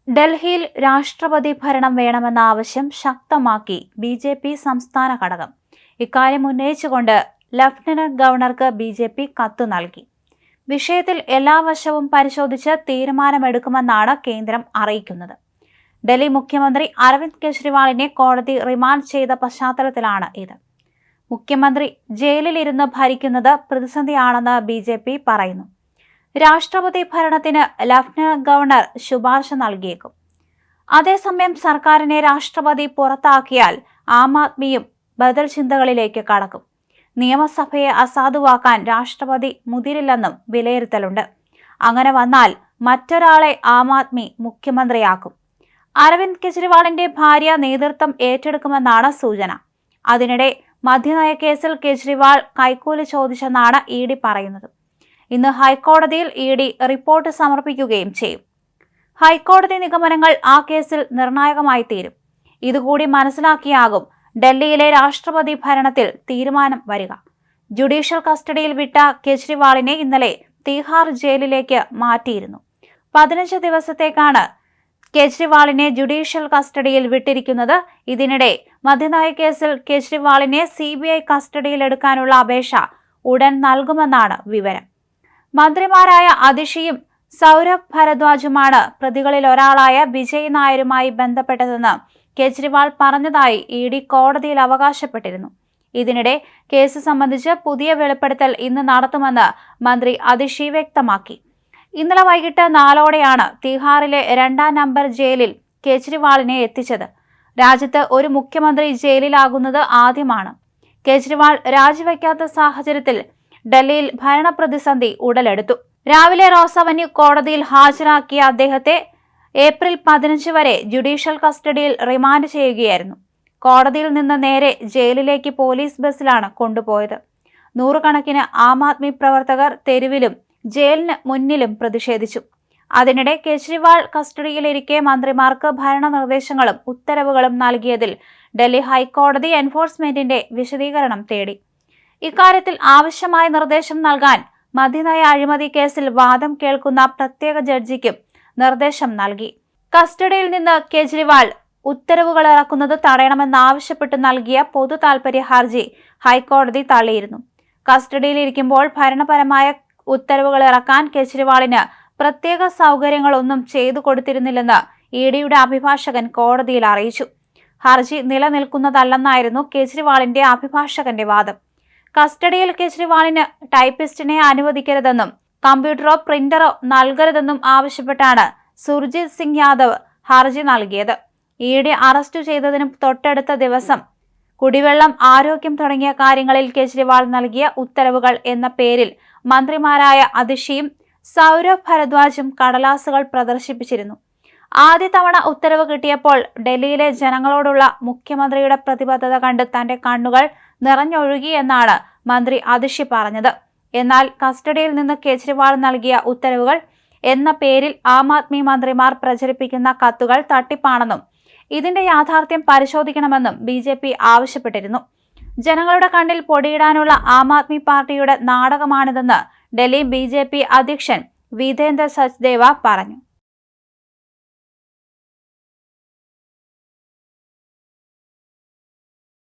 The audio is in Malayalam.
ഡൽഹിയിൽ രാഷ്ട്രപതി ഭരണം വേണമെന്ന ആവശ്യം ശക്തമാക്കി ബി.ജെ.പി. സംസ്ഥാന ഘടകം. ഇക്കാര്യം ഉന്നയിച്ചുകൊണ്ട് ലഫ്റ്റനന്റ് ഗവർണർക്ക് ബി.ജെ.പി. കത്ത് നൽകി. വിഷയത്തിൽ എല്ലാ വശവും പരിശോധിച്ച് തീരുമാനമെടുക്കുമെന്നാണ് കേന്ദ്രം അറിയിക്കുന്നത്. ഡൽഹി മുഖ്യമന്ത്രി അരവിന്ദ് കെജ്രിവാളിനെ കോടതി റിമാൻഡ് ചെയ്ത പശ്ചാത്തലത്തിലാണ് ഇത്. മുഖ്യമന്ത്രി ജയിലിലിരുന്ന് ഭരിക്കുന്നത് പ്രതിസന്ധിയാണെന്ന് ബി.ജെ.പി. പറയുന്നു. രാഷ്ട്രപതി ഭരണത്തിന് ലഫ്റ്റനന്റ് ഗവർണർ ശുപാർശ നൽകിയേക്കും. അതേസമയം സർക്കാരിനെ രാഷ്ട്രപതി പുറത്താക്കിയാൽ ആം ആദ്മിയും ബദൽ ചിന്തകളിലേക്ക് കടക്കും. നിയമസഭയെ അസാധുവാക്കാൻ രാഷ്ട്രപതി മുതിരില്ലെന്നും വിലയിരുത്തലുണ്ട്. അങ്ങനെ വന്നാൽ മറ്റൊരാളെ ആം ആദ്മി മുഖ്യമന്ത്രിയാക്കും. അരവിന്ദ് കെജ്രിവാളിന്റെ ഭാര്യ നേതൃത്വം ഏറ്റെടുക്കുമെന്നാണ് സൂചന. അതിനിടെ മദ്യനയ കേസിൽ കെജ്രിവാൾ കൈക്കൂലി ചോദിച്ചെന്നാണ് ഇ.ഡി. പറയുന്നത്. ഇന്ന് ഹൈക്കോടതിയിൽ ഇ.ഡി. റിപ്പോർട്ട് സമർപ്പിക്കുകയും ചെയ്യും. ഹൈക്കോടതി നിഗമനങ്ങൾ ആ കേസിൽ നിർണായകമായി തീരും. ഇതുകൂടി മനസ്സിലാക്കിയാകും ഡൽഹിയിലെ രാഷ്ട്രപതി ഭരണത്തിൽ തീരുമാനം വരിക. ജുഡീഷ്യൽ കസ്റ്റഡിയിൽ വിട്ട കെജ്രിവാളിനെ ഇന്നലെ തീഹാർ ജയിലിലേക്ക് മാറ്റിയിരുന്നു. 15 ദിവസത്തേക്കാണ് കെജ്രിവാളിനെ ജുഡീഷ്യൽ കസ്റ്റഡിയിൽ വിട്ടിരിക്കുന്നത്. ഇതിനിടെ മദ്യനയ കേസിൽ കെജ്രിവാളിനെ CBI കസ്റ്റഡിയിലെടുക്കാനുള്ള അപേക്ഷ ഉടൻ നൽകുമെന്നാണ് വിവരം. മന്ത്രിമാരായ അതിഷിയും സൗരഭ് ഭരദ്വാജുമാണ് പ്രതികളിൽ ഒരാളായ വിജയ് നായരുമായി ബന്ധപ്പെട്ടതെന്ന് കെജ്രിവാൾ പറഞ്ഞതായി ഇ.ഡി. കോടതിയിൽ അവകാശപ്പെട്ടിരുന്നു. ഇതിനിടെ കേസ് സംബന്ധിച്ച് പുതിയ വെളിപ്പെടുത്തൽ ഇന്ന് നടത്തുമെന്ന് മന്ത്രി അതിഷി വ്യക്തമാക്കി. ഇന്നലെ വൈകിട്ട് 4:00-ഓടെയാണ് തീഹാറിലെ 2ാം നമ്പർ ജയിലിൽ കെജ്രിവാളിനെ എത്തിച്ചത്. രാജ്യത്ത് ഒരു മുഖ്യമന്ത്രി ജയിലിലാകുന്നത് ആദ്യമാണ്. കെജ്രിവാൾ രാജിവെക്കാത്ത സാഹചര്യത്തിൽ ഡൽഹിയിൽ ഭരണപ്രതിസന്ധി ഉടലെടുത്തു. രാവിലെ റോസ് അവന്യൂ കോടതിയിൽ ഹാജരാക്കിയ അദ്ദേഹത്തെ ഏപ്രിൽ 15 വരെ ജുഡീഷ്യൽ കസ്റ്റഡിയിൽ റിമാൻഡ് ചെയ്യുകയായിരുന്നു. കോടതിയിൽ നിന്ന് നേരെ ജയിലിലേക്ക് പോലീസ് ബസ്സിലാണ് കൊണ്ടുപോയത്. നൂറുകണക്കിന് ആം ആദ്മി പ്രവർത്തകർ തെരുവിലും ജയിലിന് മുന്നിലും പ്രതിഷേധിച്ചു. അതിനിടെ കെജ്രിവാൾ കസ്റ്റഡിയിലിരിക്കെ മന്ത്രിമാർക്ക് ഭരണനിർദ്ദേശങ്ങളും ഉത്തരവുകളും നൽകിയതിൽ ഡൽഹി ഹൈക്കോടതി എൻഫോഴ്സ്മെന്റിന്റെ വിശദീകരണം തേടി. ഇക്കാര്യത്തിൽ ആവശ്യമായ നിർദ്ദേശം നൽകാൻ മദ്യനയ അഴിമതി കേസിൽ വാദം കേൾക്കുന്ന പ്രത്യേക ജഡ്ജിക്കും നിർദ്ദേശം നൽകി. കസ്റ്റഡിയിൽ നിന്ന് കെജ്രിവാൾ ഉത്തരവുകൾ ഇറക്കുന്നത് തടയണമെന്നാവശ്യപ്പെട്ട് നൽകിയ പൊതു താൽപര്യ ഹർജി ഹൈക്കോടതി തള്ളിയിരുന്നു. കസ്റ്റഡിയിലിരിക്കുമ്പോൾ ഭരണപരമായ ഉത്തരവുകൾ ഇറക്കാൻ കെജ്രിവാളിന് പ്രത്യേക സൗകര്യങ്ങളൊന്നും ചെയ്തു കൊടുത്തിരുന്നില്ലെന്ന് ഇ.ഡിയുടെ അഭിഭാഷകൻ കോടതിയിൽ അറിയിച്ചു. ഹർജി നിലനിൽക്കുന്നതല്ലെന്നായിരുന്നു കെജ്രിവാളിന്റെ അഭിഭാഷകന്റെ വാദം. കസ്റ്റഡിയിൽ കെജ്രിവാളിന് ടൈപ്പിസ്റ്റിനെ അനുവദിക്കരുതെന്നും കമ്പ്യൂട്ടറോ പ്രിന്ററോ നൽകരുതെന്നും ആവശ്യപ്പെട്ടാണ് സുർജിത് സിംഗ് യാദവ് ഹർജി നൽകിയത്. ഇ.ഡി. അറസ്റ്റ് ചെയ്തതിന് തൊട്ടടുത്ത ദിവസം കുടിവെള്ളം, ആരോഗ്യം തുടങ്ങിയ കാര്യങ്ങളിൽ കെജ്രിവാൾ നൽകിയ ഉത്തരവുകൾ എന്ന പേരിൽ മന്ത്രിമാരായ അതിഷിയും സൗരഭ് ഭരദ്വാജും കടലാസുകൾ പ്രദർശിപ്പിച്ചിരുന്നു. ആദ്യ തവണ ഉത്തരവ് കിട്ടിയപ്പോൾ ഡൽഹിയിലെ ജനങ്ങളോടുള്ള മുഖ്യമന്ത്രിയുടെ പ്രതിബദ്ധത കണ്ട് തന്റെ കണ്ണുകൾ നിറഞ്ഞൊഴുകി എന്നാണ് മന്ത്രി അതിഷി പറഞ്ഞത്. എന്നാൽ കസ്റ്റഡിയിൽ നിന്ന് കെജ്രിവാൾ നൽകിയ ഉത്തരവുകൾ എന്ന പേരിൽ ആം ആദ്മി മന്ത്രിമാർ പ്രചരിപ്പിക്കുന്ന കത്തുകൾ തട്ടിപ്പാണെന്നും ഇതിന്റെ യാഥാർത്ഥ്യം പരിശോധിക്കണമെന്നും ബി.ജെ.പി. ആവശ്യപ്പെട്ടിരുന്നു. ജനങ്ങളുടെ കണ്ണിൽ പൊടിയിടാനുള്ള ആം ആദ്മി പാർട്ടിയുടെ നാടകമാണിതെന്ന് ഡൽഹി ബി.ജെ.പി. അധ്യക്ഷൻ വീരേന്ദർ സച്ദേവ പറഞ്ഞു.